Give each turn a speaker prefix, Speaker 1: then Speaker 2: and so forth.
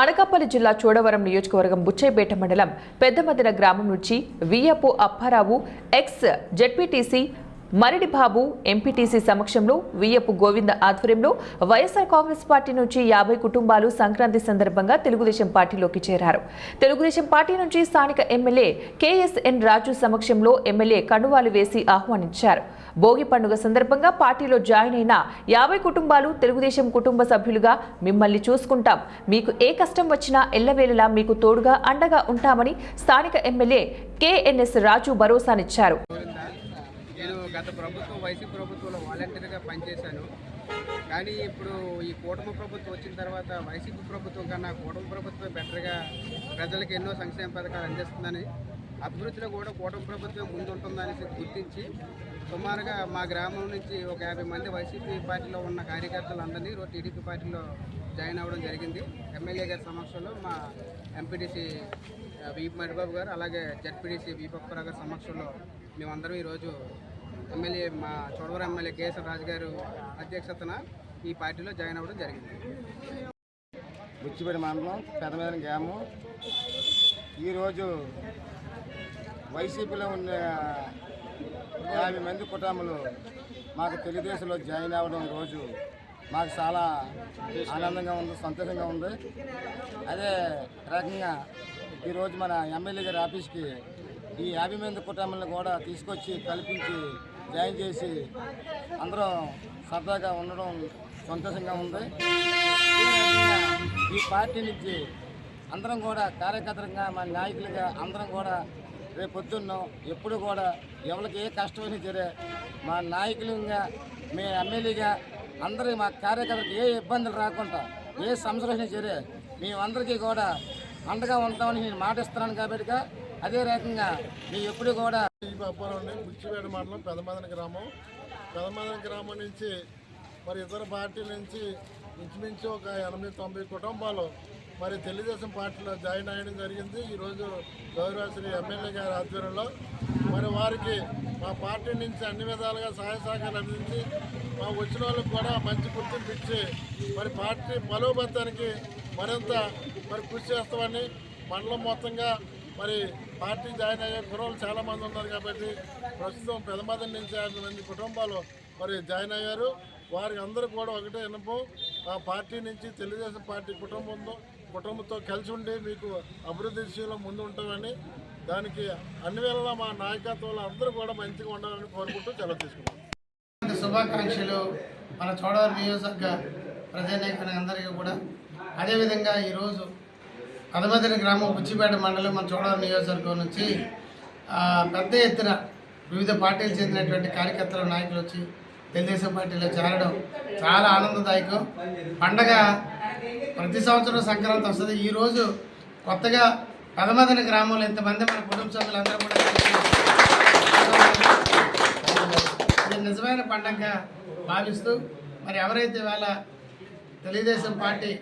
Speaker 1: అనకాపల్లి జిల్లా చోడవరం నియోజకవర్గం బుచ్చయ్యపేట మండలం పెద్దమదిన గ్రామం నుంచి వియ్యపు అప్పారావు ఎక్స్ జెడ్పీటీసీ మరిడి బాబు ఎంపీటీసీ సమక్షంలో వియ్యపు గోవింద ఆధ్వర్యంలో వైఎస్ఆర్ కాంగ్రెస్ పార్టీ నుంచి 50 కుటుంబాలు సంక్రాంతి సందర్భంగా తెలుగుదేశం పార్టీలోకి చేరారు. తెలుగుదేశం పార్టీ నుంచి స్థానిక ఎమ్మెల్యే కేఎస్ఎన్ రాజు సమక్షంలో ఎమ్మెల్యే కండువాలు వేసి ఆహ్వానించారు. భోగి పండుగ సందర్భంగా పార్టీలో జాయిన్ అయిన 50 కుటుంబాలు తెలుగుదేశం కుటుంబ సభ్యులుగా మిమ్మల్ని చూసుకుంటాం, మీకు ఏ కష్టం వచ్చినా ఎల్లవేళలా మీకు తోడుగా అండగా ఉంటామని స్థానిక ఎమ్మెల్యే కేఎన్ఎస్ రాజు భరోసానిచ్చారు.
Speaker 2: నేను గత ప్రభుత్వం వైసీపీ ప్రభుత్వంలో వాలంటీర్గా పనిచేశాను. కానీ ఇప్పుడు ఈ కూటమి ప్రభుత్వం వచ్చిన తర్వాత వైసీపీ ప్రభుత్వం కన్నా కూటమి ప్రభుత్వం బెటర్గా ప్రజలకు ఎన్నో సంక్షేమ పథకాలు అందిస్తుందని, అభివృద్ధిలో కూడా కూటమి ప్రభుత్వం ముందుంటుందని గుర్తించి సుమారుగా మా గ్రామం నుంచి ఒక 50 మంది వైసీపీ పార్టీలో ఉన్న కార్యకర్తలందరినీ టీడీపీ పార్టీలో జాయిన్ అవ్వడం జరిగింది. ఎమ్మెల్యే గారి సమక్షంలో మా ఎంపీటీసీ వీపీ మరిబాబు గారు అలాగే జెడ్పీటీసీ వీపీ అప్పారావు గారి సమక్షంలో మేమందరం ఈరోజు ఎమ్మెల్యే మా చోడవరం ఎమ్మెల్యే కేఎస్ఎన్ రాజు గారు అధ్యక్షతన ఈ పార్టీలో జాయిన్ అవ్వడం జరిగింది.
Speaker 3: బుచ్చిపేట మండలం పెద్దమదిన గ్రామం. ఈరోజు వైసీపీలో ఉన్న 50 మంది కుటుంబాలు మాకు తెలుగుదేశంలో జాయిన్ అవ్వడం రోజు మాకు చాలా ఆనందంగా ఉంది, సంతోషంగా ఉంది. అదే రకంగా ఈరోజు మన ఎమ్మెల్యే గారి ఆఫీస్కి ఈ 50 మంది కుటుంబాలను కూడా తీసుకొచ్చి కల్పించి జాయిన్ చేసి అందరం సరదాగా ఉండడం సంతోషంగా ఉంది. ఈ పార్టీ నుంచి అందరం కూడా కార్యకర్తలుగా మన నాయకులుగా అందరం కూడా రేపు పొద్దున్న ఎప్పుడు కూడా ఎవరికి ఏ కష్టమైనా సరే మా నాయకులుగా మీ ఎమ్మెల్యేగా అందరూ మా కార్యకర్తలకు ఏ ఇబ్బందులు రాకుండా ఏ సమస్యలు అయినా సరే మేమందరికీ కూడా అండగా ఉంటామని నేను మాటిస్తున్నాను. కాబట్టి అదే రకంగా మీ ఎప్పుడు కూడా
Speaker 4: బుచ్చిపేట మండలం పెద్దమదిన గ్రామం నుంచి మరి ఇతర పార్టీల నుంచి ఇంచుమించు ఒక 80-90 కుటుంబాలు మరి తెలుగుదేశం పార్టీలో జాయిన్ అయ్యడం జరిగింది. ఈరోజు గౌరవశ్రీ ఎమ్మెల్యే గారి ఆధ్వర్యంలో మరి వారికి మా పార్టీ నుంచి అన్ని విధాలుగా సహాయ సహకారాలు అందించి మా వచ్చిన వాళ్ళకి కూడా మంచి గుర్తింపు ఇచ్చి మరి పార్టీ బలోపేతానికి మరింత మరి కృషి చేస్తామని మండలం మొత్తంగా మరి పార్టీ జాయిన్ అయ్యే కుర్రోళ్ళు చాలామంది ఉన్నారు. కాబట్టి ప్రస్తుతం పెద్దమదిన నుంచి 50 మంది కుటుంబాలు మరి జాయిన్ అయ్యారు. వారికి అందరూ కూడా ఒకటే విన్నపం, ఆ పార్టీ నుంచి తెలుగుదేశం పార్టీ కుటుంబంతో కలిసి ఉండి మీకు అభివృద్ధి విషయంలో ముందు ఉంటామని, దానికి అన్ని వేళలా మా నాయకత్వంలో అందరూ కూడా మంచిగా ఉండాలని కోరుకుంటూ సెలవు తీసుకున్నాం.
Speaker 5: శుభాకాంక్షలు మన చోడవరం నియోజకవర్గ ప్రజానాయకులందరికీ కూడా. అదేవిధంగా ఈరోజు పెద్దమదిన గ్రామం బుచ్చిపేట మండలం మన చోడవరం నియోజకవర్గం నుంచి పెద్ద ఎత్తున వివిధ పార్టీలకు చెందినటువంటి కార్యకర్తలు నాయకులు వచ్చి తెలుగుదేశం పార్టీలో చేరడం చాలా ఆనందదాయకం. పండగ ప్రతి సంవత్సరం సంక్రాంతి వస్తుంది. ఈరోజు కొత్తగా పెద్దమదిన గ్రామంలో ఇంతమంది మన కుటుంబ సభ్యులందరూ కూడా ఇది నిజమైన పండగగా భావిస్తూ మరి ఎవరైతే ఇవాళ తెలుగుదేశం పార్టీ